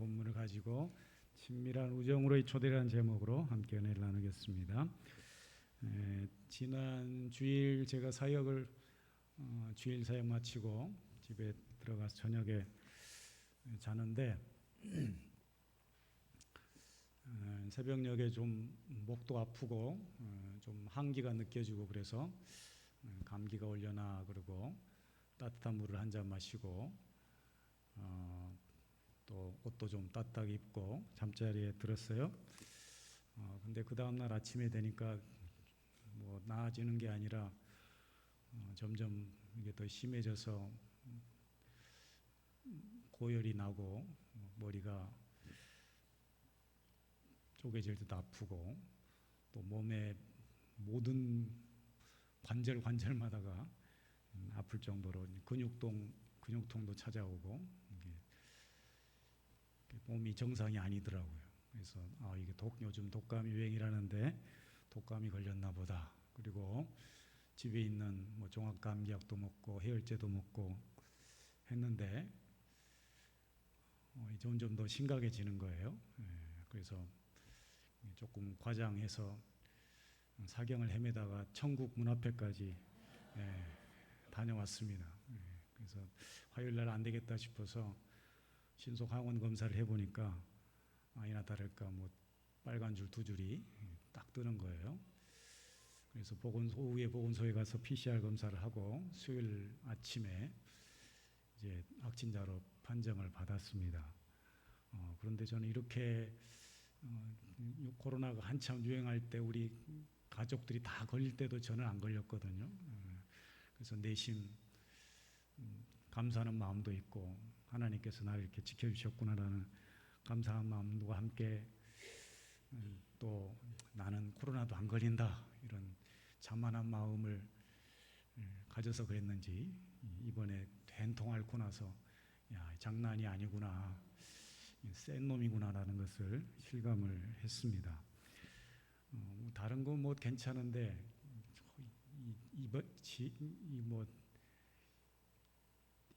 본문을 가지고 친밀한 우정으로의 초대라는 제목으로 함께 은혜를 나누겠습니다. 지난 주일 제가 사역을 주일 사역 마치고 집에 들어가서 저녁에 자는데 새벽녘에 좀 목도 아프고 좀 한기가 느껴지고 그래서 감기가 올려나 그러고 따뜻한 물을 한 잔 마시고 또 옷도 좀 따뜻하게 입고 잠자리에 들었어요. 근데 그 다음날 아침에 되니까 뭐 나아지는 게 아니라 점점 이게 더 심해져서 고열이 나고 머리가 쪼개질 듯 아프고 또 몸의 모든 관절마다가 아플 정도로 근육통도 찾아오고 몸이 정상이 아니더라고요. 그래서 이게 요즘 독감이 유행이라는데 독감이 걸렸나 보다. 그리고 집에 있는 뭐 종합감기약도 먹고 해열제도 먹고 했는데 점점 더 심각해지는 거예요. 그래서 조금 과장해서 사경을 헤매다가 천국 문 앞에까지 다녀왔습니다. 그래서 화요일날 안 되겠다 싶어서 신속 항원 검사를 해보니까 아니나 다를까 뭐 빨간 줄 두 줄이 딱 뜨는 거예요. 그래서 오후에 보건소에 가서 PCR 검사를 하고 수요일 아침에 이제 확진자로 판정을 받았습니다. 그런데 저는 이렇게 코로나가 한참 유행할 때 우리 가족들이 다 걸릴 때도 저는 안 걸렸거든요. 그래서 내심 감사하는 마음도 있고 하나님께서 나를 이렇게 지켜주셨구나라는 감사한 마음과 함께 또 나는 코로나도 안 걸린다 이런 자만한 마음을 가져서 그랬는지 이번에 된통 앓고 나서 장난이 아니구나, 센 놈이구나라는 것을 실감을 했습니다. 다른 건 뭐 괜찮은데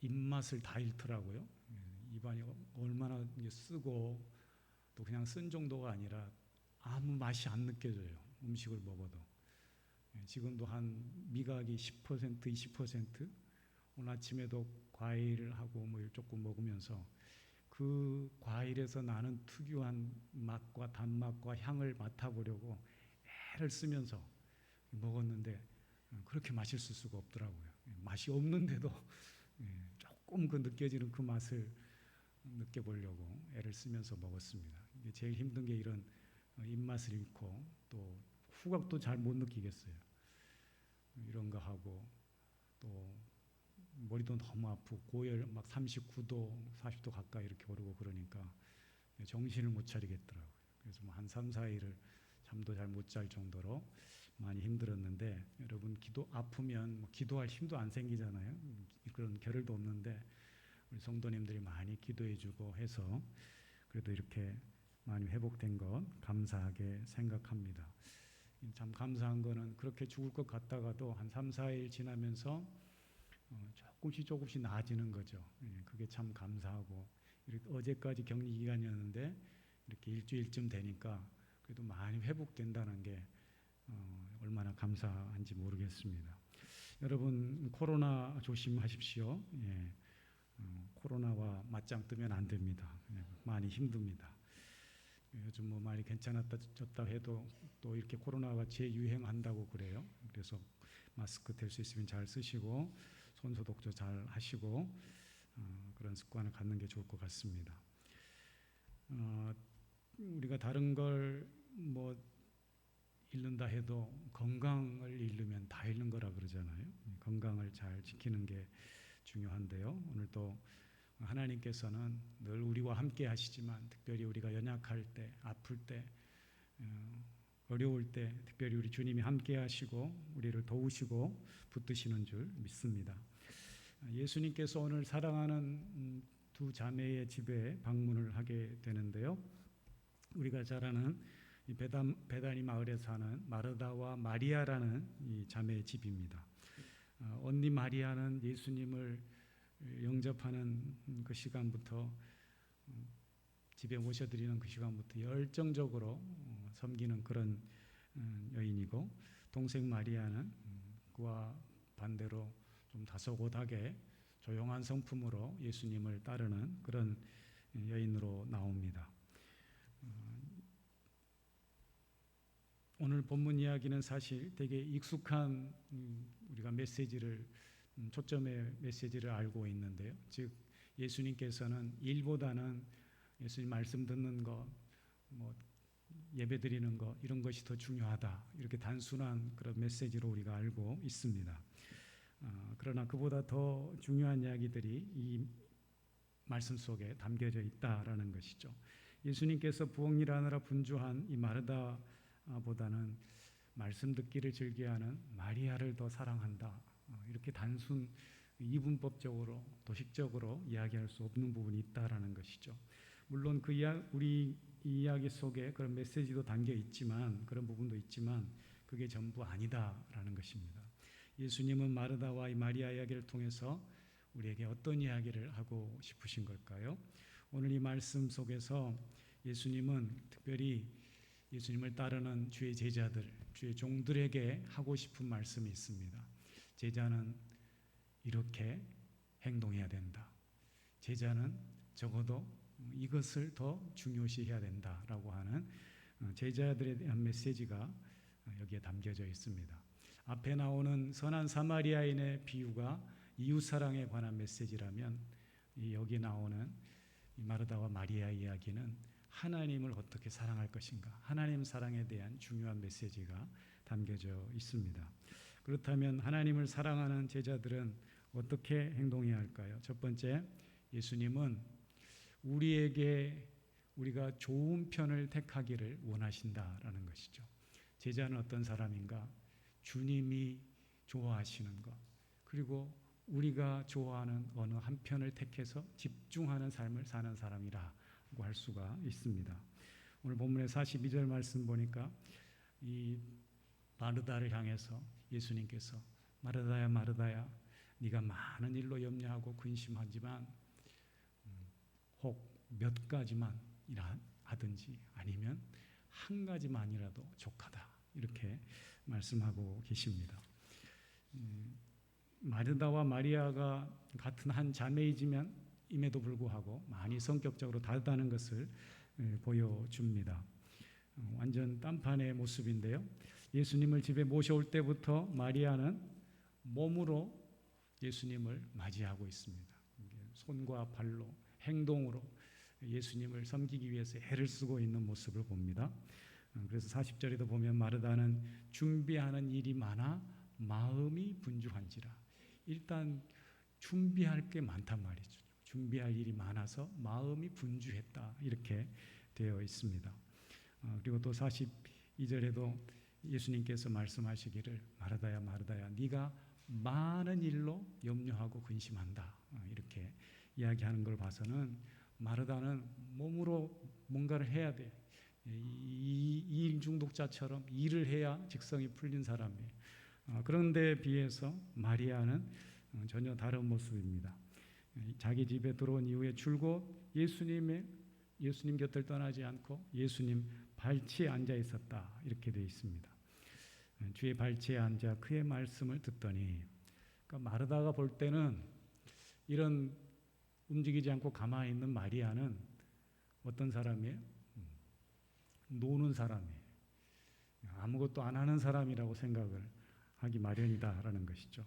입맛을 다 잃더라고요. 입안이 얼마나 쓰고 또 그냥 쓴 정도가 아니라 아무 맛이 안 느껴져요. 음식을 먹어도. 지금도 한 미각이 10%, 20%. 오늘 아침에도 과일을 하고 뭐 조금 먹으면서 그 과일에서 나는 특유한 맛과 단맛과 향을 맡아보려고 애를 쓰면서 먹었는데 그렇게 맛있을 수가 없더라고요. 맛이 없는데도 조금 느껴지는 그 맛을 느껴보려고 애를 쓰면서 먹었습니다. 이게 제일 힘든 게 이런 입맛을 잃고 또 후각도 잘 못 느끼겠어요. 이런 거 하고 또 머리도 너무 아프고 고열 막 39도, 40도 가까이 이렇게 오르고 그러니까 정신을 못 차리겠더라고요. 그래서 뭐 한 3, 4일을 잠도 잘 못 잘 정도로 많이 힘들었는데 여러분 아프면 뭐 기도할 힘도 안 생기잖아요. 그런 겨를도 없는데 우리 성도님들이 많이 기도해주고 해서 그래도 이렇게 많이 회복된 것 감사하게 생각합니다. 참 감사한 거는 그렇게 죽을 것 같다가도 한 3, 4일 지나면서 조금씩 나아지는 거죠. 그게 참 감사하고 어제까지 격리 기간이었는데 이렇게 일주일쯤 되니까 그래도 많이 회복된다는 게 얼마나 감사한지 모르겠습니다. 여러분 코로나 조심하십시오. 코로나와 맞짱 뜨면 안 됩니다. 많이 힘듭니다. 요즘 뭐 많이 괜찮아졌다 해도 또 이렇게 코로나가 재유행한다고 그래요. 그래서 마스크 될 수 있으면 잘 쓰시고 손 소독도 잘 하시고 그런 습관을 갖는 게 좋을 것 같습니다. 우리가 다른 걸 뭐 잃는다 해도 건강을 잃으면 다 잃는 거라 그러잖아요. 건강을 잘 지키는 게 중요한데요. 오늘도 하나님께서는 늘 우리와 함께 하시지만 특별히 우리가 연약할 때, 아플 때, 어려울 때 특별히 우리 주님이 함께 하시고 우리를 도우시고 붙드시는 줄 믿습니다. 예수님께서 오늘 사랑하는 두 자매의 집에 방문을 하게 되는데요. 우리가 잘 아는 이 베다니 마을에 사는 마르다와 마리아라는 이 자매의 집입니다. 언니 마리아는 예수님을 영접하는 그 시간부터 집에 모셔드리는 그 시간부터 열정적으로 섬기는 그런 여인이고, 동생 마리아는 그와 반대로 좀 다소곳하게 조용한 성품으로 예수님을 따르는 그런 여인으로 나옵니다. 오늘 본문 이야기는 사실 되게 익숙한 우리가 메시지를 초점의 메시지를 알고 있는데요. 즉 예수님께서는 일보다는 예수님 말씀 듣는 것, 예배 드리는 것, 이런 것이 더 중요하다, 이렇게 단순한 그런 메시지로 우리가 알고 있습니다. 그러나 그보다 더 중요한 이야기들이 이 말씀 속에 담겨져 있다라는 것이죠. 예수님께서 부엌일하느라 분주한 이 마르다보다는 말씀 듣기를 즐겨하는 마리아를 더 사랑한다, 이렇게 단순 이분법적으로 도식적으로 이야기할 수 없는 부분이 있다라는 것이죠. 물론 우리 이 이야기 속에 그런 메시지도 담겨 있지만, 그런 부분도 있지만 그게 전부 아니다라는 것입니다. 예수님은 마르다와 이 마리아 이야기를 통해서 우리에게 어떤 이야기를 하고 싶으신 걸까요? 오늘 이 말씀 속에서 예수님은 특별히 예수님을 따르는 주의 제자들, 주의 종들에게 하고 싶은 말씀이 있습니다. 제자는 이렇게 행동해야 된다. 제자는 적어도 이것을 더 중요시해야 된다라고 하는 제자들에 대한 메시지가 여기에 담겨져 있습니다. 앞에 나오는 선한 사마리아인의 비유가 이웃사랑에 관한 메시지라면, 여기 나오는 마르다와 마리아 이야기는 하나님을 어떻게 사랑할 것인가, 하나님 사랑에 대한 중요한 메시지가 담겨져 있습니다. 그렇다면 하나님을 사랑하는 제자들은 어떻게 행동해야 할까요? 첫 번째, 예수님은 우리가 좋은 편을 택하기를 원하신다라는 것이죠. 제자는 어떤 사람인가? 주님이 좋아하시는 것, 그리고 우리가 좋아하는 어느 한 편을 택해서 집중하는 삶을 사는 사람이라고 할 수가 있습니다. 오늘 본문의 42절 말씀 보니까 이 마르다를 향해서 예수님께서 마르다야 마르다야, 네가 많은 일로 염려하고 근심하지만 혹 몇 가지만 하든지 아니면 한 가지만이라도 족하다, 이렇게 말씀하고 계십니다. 마르다와 마리아가 같은 한 자매이지만임에도 불구하고 많이 성격적으로 다르다는 것을 보여줍니다. 완전 딴판의 모습인데요. 예수님을 집에 모셔올 때부터 마리아는 몸으로 예수님을 맞이하고 있습니다. 손과 발로, 행동으로 예수님을 섬기기 위해서 애를 쓰고 있는 모습을 봅니다. 그래서 40절에도 보면 마르다는 준비하는 일이 많아 마음이 분주한지라. 일단 준비할 게 많단 말이죠. 준비할 일이 많아서 마음이 분주했다, 이렇게 되어 있습니다. 그리고 또 42절에도 예수님께서 말씀하시기를 마르다야 마르다야, 네가 많은 일로 염려하고 근심한다, 이렇게 이야기하는 걸 봐서는 마르다는 몸으로 뭔가를 해야 돼. 일 중독자처럼 일을 해야 직성이 풀린 사람이에요. 그런데 비해서 마리아는 전혀 다른 모습입니다. 자기 집에 들어온 이후에 줄곧 예수님 곁을 떠나지 않고 예수님 발치에 앉아 있었다, 이렇게 되어 있습니다. 주의 발치에 앉아 그의 말씀을 듣더니, 그러니까 마르다가 볼 때는 이런 움직이지 않고 가만히 있는 마리아는 어떤 사람이에요? 노는 사람이에요. 아무것도 안 하는 사람이라고 생각을 하기 마련이다라는 것이죠.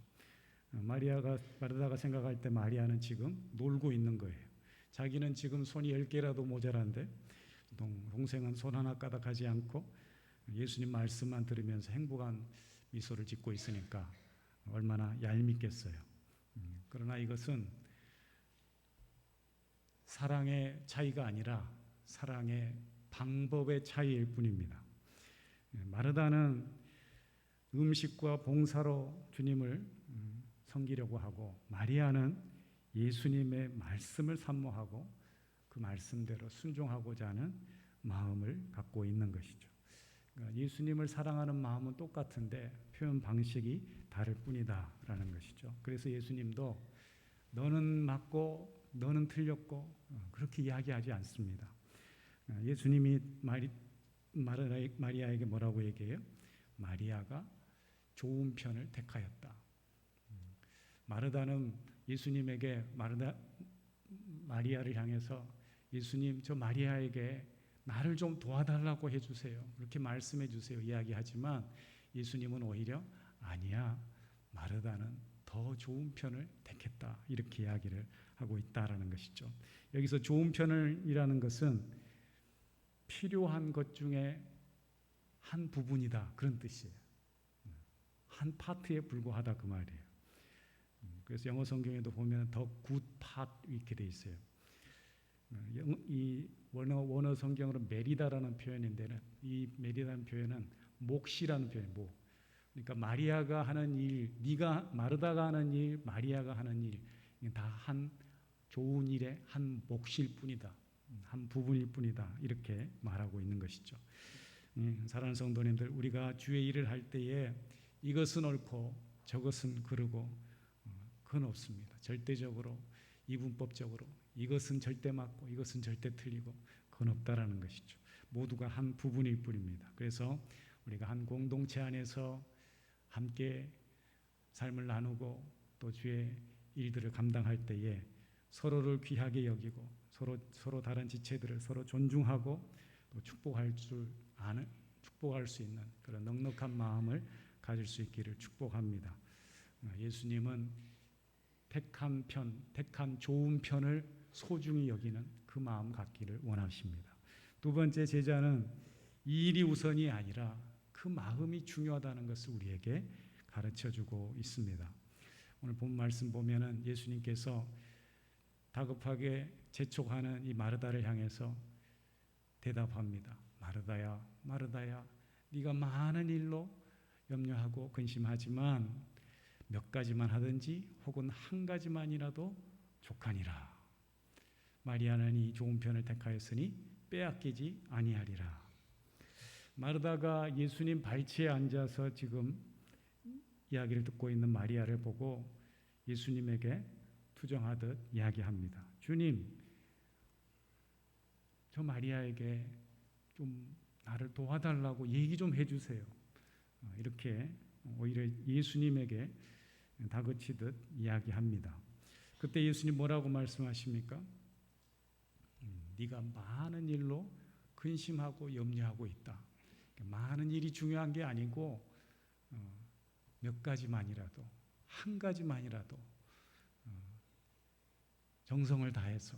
마르다가 생각할 때 마리아는 지금 놀고 있는 거예요. 자기는 지금 손이 10개라도 모자란데 동생은 손 하나 까닥하지 않고 예수님 말씀만 들으면서 행복한 미소를 짓고 있으니까 얼마나 얄밉겠어요. 그러나 이것은 사랑의 차이가 아니라 사랑의 방법의 차이일 뿐입니다. 마르다는 음식과 봉사로 주님을 섬기려고 하고, 마리아는 예수님의 말씀을 산모하고 그 말씀대로 순종하고자 하는 마음을 갖고 있는 것이죠. 그러니까 예수님을 사랑하는 마음은 똑같은데 표현 방식이 다를 뿐이다라는 것이죠. 그래서 예수님도 너는 맞고 너는 틀렸고 그렇게 이야기하지 않습니다. 예수님이 마리아에게 뭐라고 얘기해요? 마리아가 좋은 편을 택하였다. 마르다는 예수님에게 마리아를 향해서 예수님, 저 마리아에게 나를 좀 도와달라고 해주세요, 그렇게 말씀해 주세요 이야기하지만 예수님은 오히려 아니야, 마르다는 더 좋은 편을 택했다, 이렇게 이야기를 하고 있다라는 것이죠. 여기서 좋은 편을이라는 것은 필요한 것 중에 한 부분이다, 그런 뜻이에요. 한 파트에 불과하다, 그 말이에요. 그래서 영어 성경에도 보면 더 굿 파트 이렇게 돼 있어요. 이 원어 성경으로 메리다라는 표현인데는 이 메리다라는 표현은 몫이라는 표현, 목. 그러니까 마리아가 하는 일, 마르다가 하는 일, 마리아가 하는 일, 다 한 좋은 일의 한 몫일 뿐이다, 한 부분일 뿐이다, 이렇게 말하고 있는 것이죠. 사랑하는 성도님들, 우리가 주의 일을 할 때에 이것은 옳고 저것은 그르고 그건 없습니다. 절대적으로, 이분법적으로 이것은 절대 맞고 이것은 절대 틀리고 그건 없다라는 것이죠. 모두가 한 부분일 뿐입니다. 그래서 우리가 한 공동체 안에서 함께 삶을 나누고 또 주의 일들을 감당할 때에 서로를 귀하게 여기고 서로 다른 지체들을 서로 존중하고 또 축복할 수 있는 그런 넉넉한 마음을 가질 수 있기를 축복합니다. 예수님은 택한 좋은 편을 소중히 여기는 그 마음 갖기를 원하십니다. 두 번째, 제자는 이 일이 우선이 아니라 그 마음이 중요하다는 것을 우리에게 가르쳐주고 있습니다. 오늘 본 말씀 보면은 예수님께서 다급하게 재촉하는 이 마르다를 향해서 대답합니다. 마르다야, 마르다야, 네가 많은 일로 염려하고 근심하지만 몇 가지만 하든지 혹은 한 가지만이라도 족하니라. 마리아는 이 좋은 편을 택하였으니 빼앗기지 아니하리라. 마르다가 예수님 발치에 앉아서 지금 이야기를 듣고 있는 마리아를 보고 예수님에게 투정하듯 이야기합니다. 주님, 저 마리아에게 좀 나를 도와달라고 얘기 좀 해주세요. 이렇게 오히려 예수님에게 다그치듯 이야기합니다. 그때 예수님 뭐라고 말씀하십니까? 네가 많은 일로 근심하고 염려하고 있다. 많은 일이 중요한 게 아니고 몇 가지만이라도, 한 가지만이라도 정성을 다해서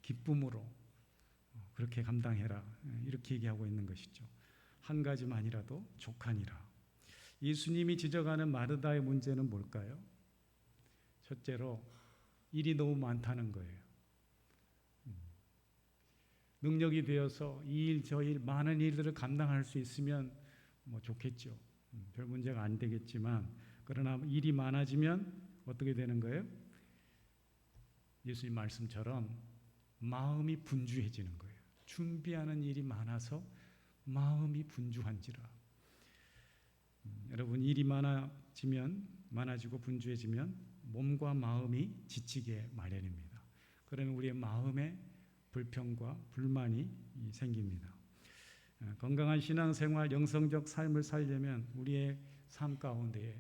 기쁨으로 그렇게 감당해라, 이렇게 얘기하고 있는 것이죠. 한 가지만이라도 족하니라. 예수님이 지적하는 마르다의 문제는 뭘까요? 첫째로 일이 너무 많다는 거예요. 능력이 되어서 이 일 저 일 많은 일들을 감당할 수 있으면 뭐 좋겠죠. 별 문제가 안 되겠지만, 그러나 일이 많아지면 어떻게 되는 거예요? 예수님 말씀처럼 마음이 분주해지는 거예요. 준비하는 일이 많아서 마음이 분주한지라. 여러분, 일이 많아지고 분주해지면 몸과 마음이 지치게 마련입니다. 그러면 우리의 마음에 불평과 불만이 생깁니다. 건강한 신앙생활, 영성적 삶을 살려면 우리의 삶 가운데에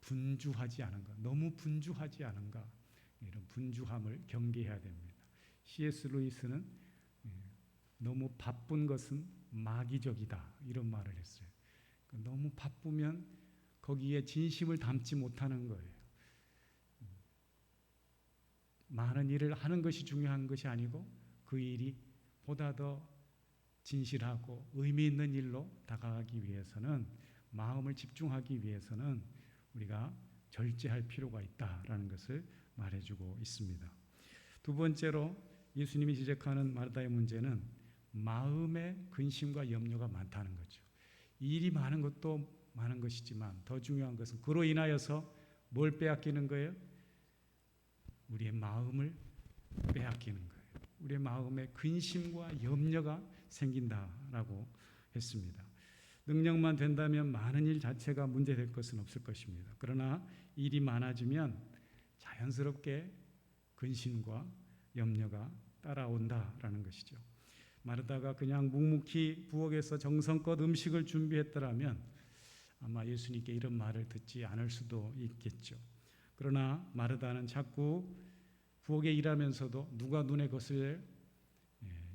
분주하지 않은가, 너무 분주하지 않은가, 이런 분주함을 경계해야 됩니다. C.S. 루이스는 너무 바쁜 것은 마귀적이다, 이런 말을 했어요. 너무 바쁘면 거기에 진심을 담지 못하는 거예요. 많은 일을 하는 것이 중요한 것이 아니고 그 일이 보다 더 진실하고 의미 있는 일로 다가가기 위해서는, 마음을 집중하기 위해서는 우리가 절제할 필요가 있다라는 것을 말해주고 있습니다. 두 번째로 예수님이 지적하는 마르다의 문제는 마음의 근심과 염려가 많다는 거죠. 일이 많은 것도 많은 것이지만 더 중요한 것은 그로 인하여서 뭘 빼앗기는 거예요? 우리의 마음을 빼앗기는 거예요. 우리의 마음에 근심과 염려가 생긴다라고 했습니다. 능력만 된다면 많은 일 자체가 문제될 것은 없을 것입니다. 그러나 일이 많아지면 자연스럽게 근심과 염려가 따라온다라는 것이죠. 마르다가 그냥 묵묵히 부엌에서 정성껏 음식을 준비했더라면 아마 예수님께 이런 말을 듣지 않을 수도 있겠죠. 그러나 마르다는 자꾸 부엌에 일하면서도 누가 눈에 거슬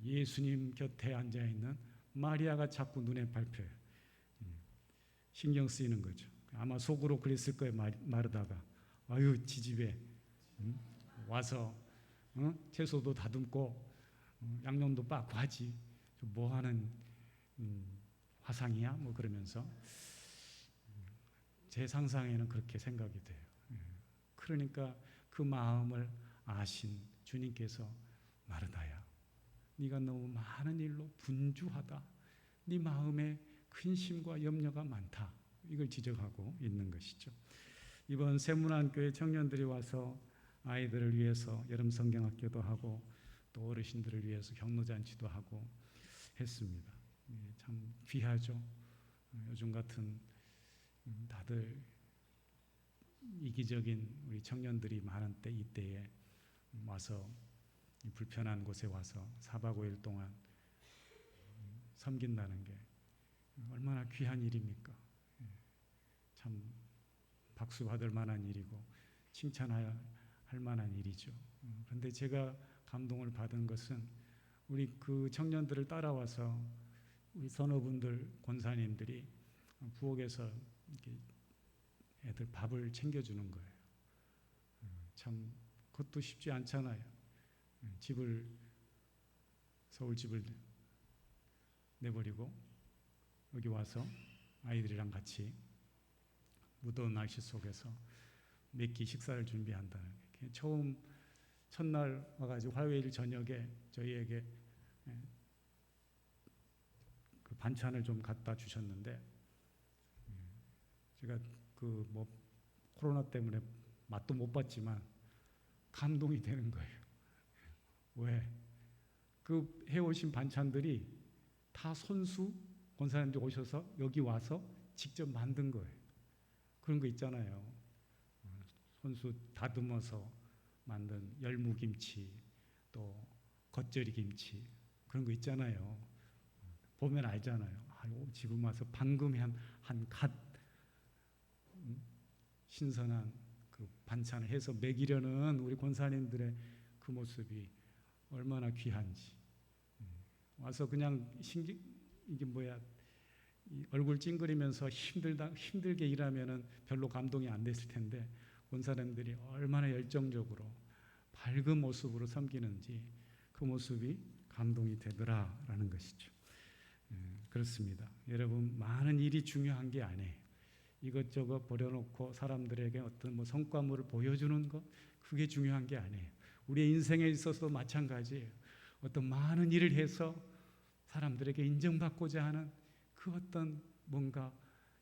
예수님 곁에 앉아 있는 마리아가 자꾸 눈에 밟혀요. 신경 쓰이는 거죠. 아마 속으로 그랬을 거예요. 마르다가 아유 지집에 와서 채소도 다듬고 양념도 빻고 하지 뭐 하는 화상이야 뭐 그러면서 제 상상에는 그렇게 생각이 돼요. 그러니까 그 마음을 아신 주님께서 마르다야 네가 너무 많은 일로 분주하다. 네 마음에 근심과 염려가 많다. 이걸 지적하고 있는 것이죠. 이번 세문안교회 청년들이 와서 아이들을 위해서 여름 성경학교도 하고 또 어르신들을 위해서 격려잔치도 하고 했습니다. 참 귀하죠. 요즘 같은 다들 이기적인 우리 청년들이 많은 때 이때에 와서 불편한 곳에 와서 4박 5일 동안 섬긴다는 게 얼마나 귀한 일입니까? 참 박수 받을 만한 일이고 칭찬할 만한 일이죠. 그런데 제가 감동을 받은 것은 우리 그 청년들을 따라와서 우리 선호분들 권사님들이 부엌에서 이렇게 애들 밥을 챙겨주는 거예요. 참 그것도 쉽지 않잖아요. 서울집을 내버리고 여기 와서 아이들이랑 같이 무더운 날씨 속에서 몇 끼 식사를 준비한다는 게 첫날 와가지고 화요일 저녁에 저희에게 그 반찬을 좀 갖다 주셨는데 제가 코로나 때문에 맛도 못 봤지만 감동이 되는 거예요. 왜? 그 해오신 반찬들이 다 손수 권사님들 오셔서 여기 와서 직접 만든 거예요. 그런 거 있잖아요. 손수 다듬어서 만든 열무김치 또 겉절이 김치 그런 거 있잖아요. 보면 알잖아요. 지금 와서 방금 한 갓 신선한 그 반찬을 해서 먹이려는 우리 권사님들의 그 모습이 얼마나 귀한지. 와서 그냥 이게 뭐야 얼굴 찡그리면서 힘들게 일하면은 별로 감동이 안 됐을 텐데 권사님들이 얼마나 열정적으로 밝은 모습으로 섬기는지 그 모습이 감동이 되더라라는 것이죠. 그렇습니다. 여러분 많은 일이 중요한 게 아니에요. 이것저것 버려놓고 사람들에게 어떤 성과물을 보여주는 것 그게 중요한 게 아니에요. 우리의 인생에 있어서도 마찬가지예요. 어떤 많은 일을 해서 사람들에게 인정받고자 하는 그 어떤 뭔가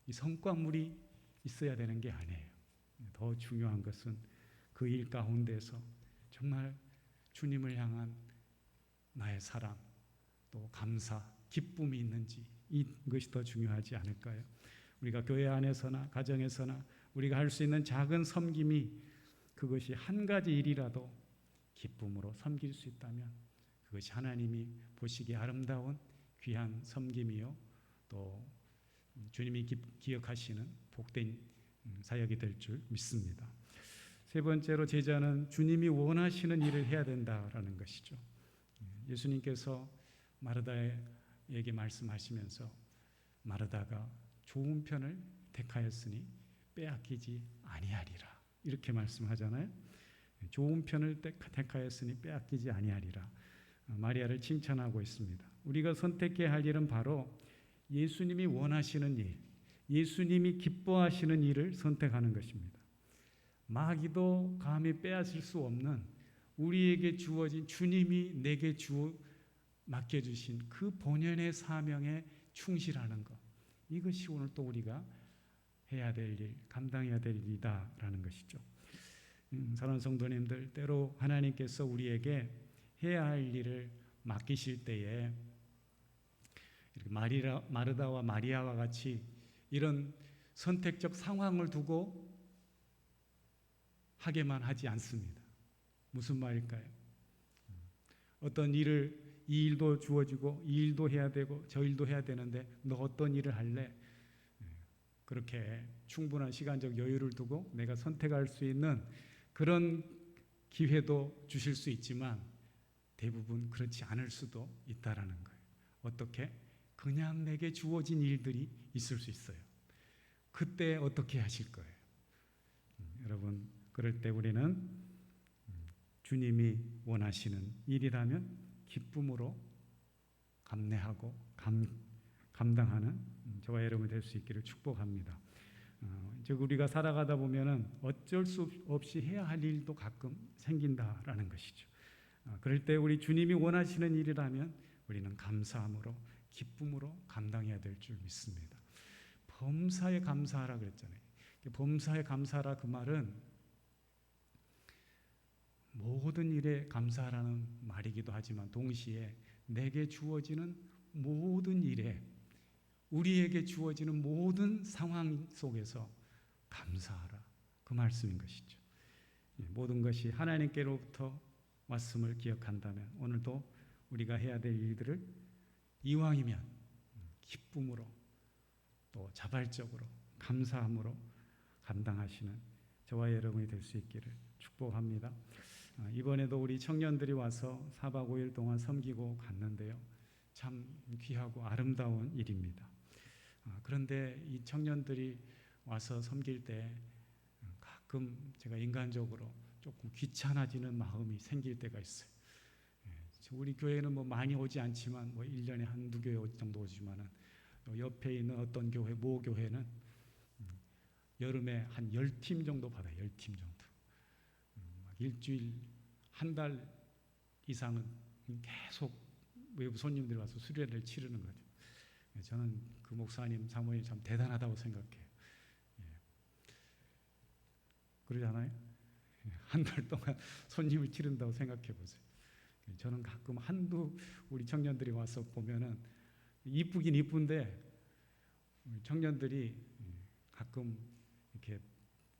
이 성과물이 있어야 되는 게 아니에요. 더 중요한 것은 그 일 가운데서 정말 주님을 향한 나의 사랑 또 감사, 기쁨이 있는지 이것이 더 중요하지 않을까요? 우리가 교회 안에서나 가정에서나 우리가 할 수 있는 작은 섬김이 그것이 한 가지 일이라도 기쁨으로 섬길 수 있다면 그것이 하나님이 보시기에 아름다운 귀한 섬김이요 또 주님이 기억하시는 복된 사역이 될 줄 믿습니다. 세 번째로 제자는 주님이 원하시는 일을 해야 된다라는 것이죠. 예수님께서 마르다에게 말씀하시면서 마르다가 좋은 편을 택하였으니 빼앗기지 아니하리라 이렇게 말씀하잖아요. 좋은 편을 택하였으니 빼앗기지 아니하리라. 마리아를 칭찬하고 있습니다. 우리가 선택해야 할 일은 바로 예수님이 원하시는 일, 예수님이 기뻐하시는 일을 선택하는 것입니다. 마귀도 감히 빼앗을 수 없는 우리에게 주어진 주님이 내게 맡겨주신 그 본연의 사명에 충실하는 것 이것이 오늘 또 우리가 해야 될 일, 감당해야 될 일이다라는 것이죠. 사랑하는 성도님들 때로 하나님께서 우리에게 해야 할 일을 맡기실 때에 이렇게 마르다와 마리아와 같이 이런 선택적 상황을 두고 하게만 하지 않습니다. 무슨 말일까요? 어떤 일을 이 일도 주어지고 이 일도 해야 되고 저 일도 해야 되는데 너 어떤 일을 할래? 그렇게 충분한 시간적 여유를 두고 내가 선택할 수 있는 그런 기회도 주실 수 있지만 대부분 그렇지 않을 수도 있다라는 거예요. 어떻게? 그냥 내게 주어진 일들이 있을 수 있어요. 그때 어떻게 하실 거예요? 여러분, 그럴 때 우리는 주님이 원하시는 일이라면 기쁨으로 감내하고 감당하는 저와 여러분이 될 수 있기를 축복합니다. 즉 우리가 살아가다 보면은 어쩔 수 없이 해야 할 일도 가끔 생긴다라는 것이죠. 그럴 때 우리 주님이 원하시는 일이라면 우리는 감사함으로 기쁨으로 감당해야 될 줄 믿습니다. 범사에 감사하라 그랬잖아요. 범사에 감사하라 그 말은 모든 일에 감사하라는 말이기도 하지만 동시에 내게 주어지는 모든 일에 우리에게 주어지는 모든 상황 속에서 감사하라 그 말씀인 것이죠. 모든 것이 하나님께로부터 왔음을 기억한다면 오늘도 우리가 해야 될 일들을 이왕이면 기쁨으로 또 자발적으로 감사함으로 감당하시는 저와 여러분이 될 수 있기를 축복합니다. 이번에도 우리 청년들이 와서 4박 5일 동안 섬기고 갔는데요. 참 귀하고 아름다운 일입니다. 그런데 이 청년들이 와서 섬길 때 가끔 제가 인간적으로 조금 귀찮아지는 마음이 생길 때가 있어요. 우리 교회는 뭐 많이 오지 않지만 뭐 1년에 한두 교회 정도 오지만은 옆에 있는 어떤 교회, 모 교회는 여름에 한 10팀 정도 받아요. 10팀 정도. 일주일, 한 달 이상은 계속 외부 손님들이 와서 수련회를 치르는 거죠. 저는 그 목사님, 사모님 참 대단하다고 생각해요. 그러잖아요. 한 달 동안 손님을 치른다고 생각해 보세요. 저는 가끔 한두 우리 청년들이 와서 보면은 이쁘긴 이쁜데 청년들이 가끔 이렇게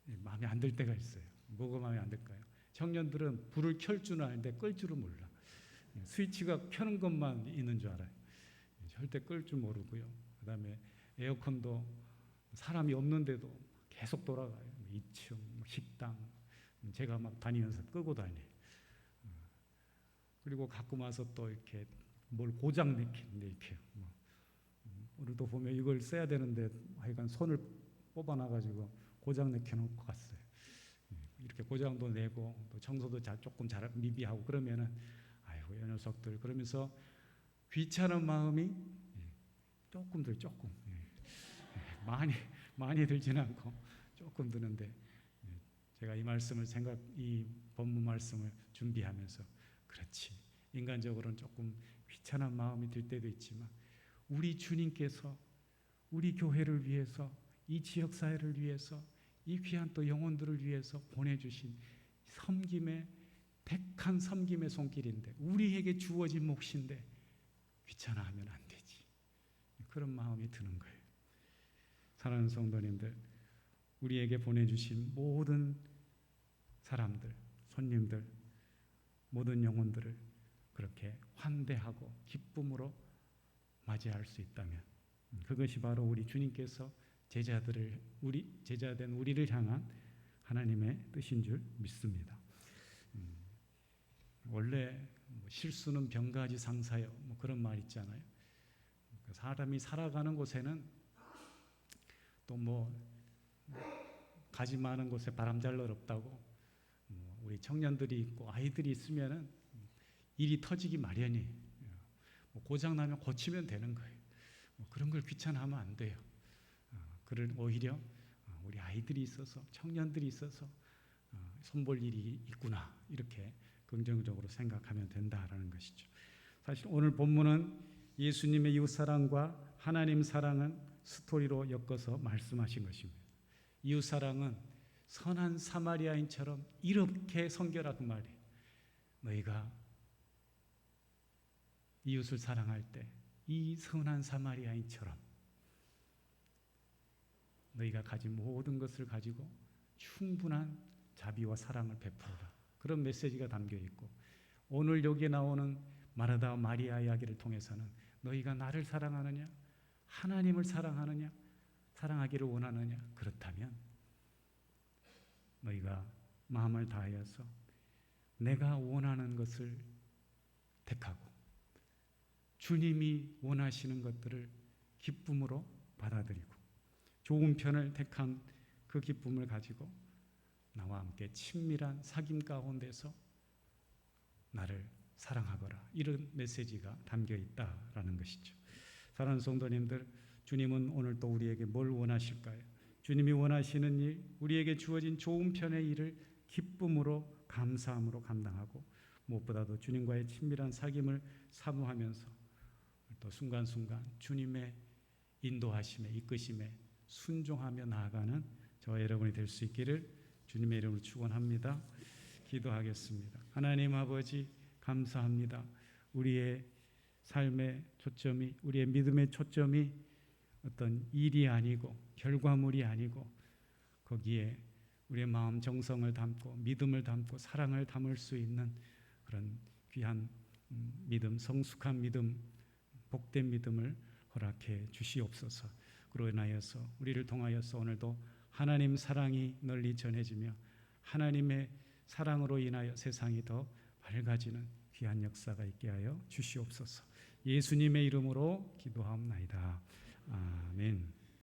마음에 안 들 때가 있어요. 뭐가 마음에 안 들까요? 청년들은 불을 켤 줄은 아는데 끌 줄은 몰라. 스위치가 켜는 것만 있는 줄 알아요. 절대 끌 줄 모르고요. 그다음에 에어컨도 사람이 없는데도 계속 돌아가요. 2층 식당 제가 막 다니면서 끄고 다녀요. 그리고 가끔 와서 또 이렇게 뭘 고장 내키는데 이렇게 오늘도 보면 이걸 써야 되는데 하여간 손을 뽑아놔가지고 고장 내켜놓고 갔어요. 이렇게 고장도 내고 또 청소도 조금 잘 미비하고 그러면은 아이고 이 녀석들 그러면서 귀찮은 마음이 조금 많이 들지는 않고 조금 드는데 제가 이 본문 말씀을 준비하면서 그렇지 인간적으로는 조금 귀찮은 마음이 들 때도 있지만 우리 주님께서 우리 교회를 위해서 이 지역 사회를 위해서 이 귀한 또 영혼들을 위해서 보내주신 섬김의 택한 섬김의 손길인데 우리에게 주어진 몫인데 귀찮아하면 안 되지. 그런 마음이 드는 거예요. 사랑하는 성도님들, 우리에게 보내주신 모든 사람들, 손님들, 모든 영혼들을 그렇게 환대하고 기쁨으로 맞이할 수 있다면 그것이 바로 우리 주님께서 제자된 우리를 향한 하나님의 뜻인 줄 믿습니다. 원래 실수는 병가지 상사요 그런 말 있잖아요. 사람이 살아가는 곳에는 또 가지 많은 곳에 바람 잘 날 없다고 우리 청년들이 있고 아이들이 있으면은 일이 터지기 마련이에요. 고장 나면 고치면 되는 거예요. 그런 걸 귀찮아하면 안 돼요. 오히려 우리 아이들이 있어서 청년들이 있어서 손볼 일이 있구나 이렇게 긍정적으로 생각하면 된다라는 것이죠. 사실 오늘 본문은 예수님의 이웃사랑과 하나님 사랑은 스토리로 엮어서 말씀하신 것입니다. 이웃사랑은 선한 사마리아인처럼 이렇게 섬겨라 그 말이에요. 너희가 이웃을 사랑할 때 이 선한 사마리아인처럼 너희가 가진 모든 것을 가지고 충분한 자비와 사랑을 베풀어라. 그런 메시지가 담겨 있고 오늘 여기에 나오는 마르다와 마리아 이야기를 통해서는 너희가 나를 사랑하느냐? 하나님을 사랑하느냐? 사랑하기를 원하느냐? 그렇다면 너희가 마음을 다하여서 내가 원하는 것을 택하고 주님이 원하시는 것들을 기쁨으로 받아들이고 좋은 편을 택한 그 기쁨을 가지고 나와 함께 친밀한 사귐 가운데서 나를 사랑하거라, 이런 메시지가 담겨 있다라는 것이죠. 사랑하는 성도님들, 주님은 오늘 또 우리에게 뭘 원하실까요? 주님이 원하시는 일, 우리에게 주어진 좋은 편의 일을 기쁨으로 감사함으로 감당하고 무엇보다도 주님과의 친밀한 사귐을 사모하면서 또 순간순간 주님의 인도하심에 이끄심에 순종하며 나아가는 저와 여러분이 될 수 있기를 주님의 이름으로 축원합니다. 기도하겠습니다. 하나님 아버지, 감사합니다. 우리의 삶의 초점이, 우리의 믿음의 초점이 어떤 일이 아니고 결과물이 아니고 거기에 우리의 마음 정성을 담고 믿음을 담고 사랑을 담을 수 있는 그런 귀한 믿음, 성숙한 믿음, 복된 믿음을 허락해 주시옵소서. 그로 인하여서 우리를 통하여서 오늘도 하나님 사랑이 널리 전해지며 하나님의 사랑으로 인하여 세상이 더 밝아지는 귀한 역사가 있게 하여 주시옵소서. 예수님의 이름으로 기도하옵나이다. 아멘.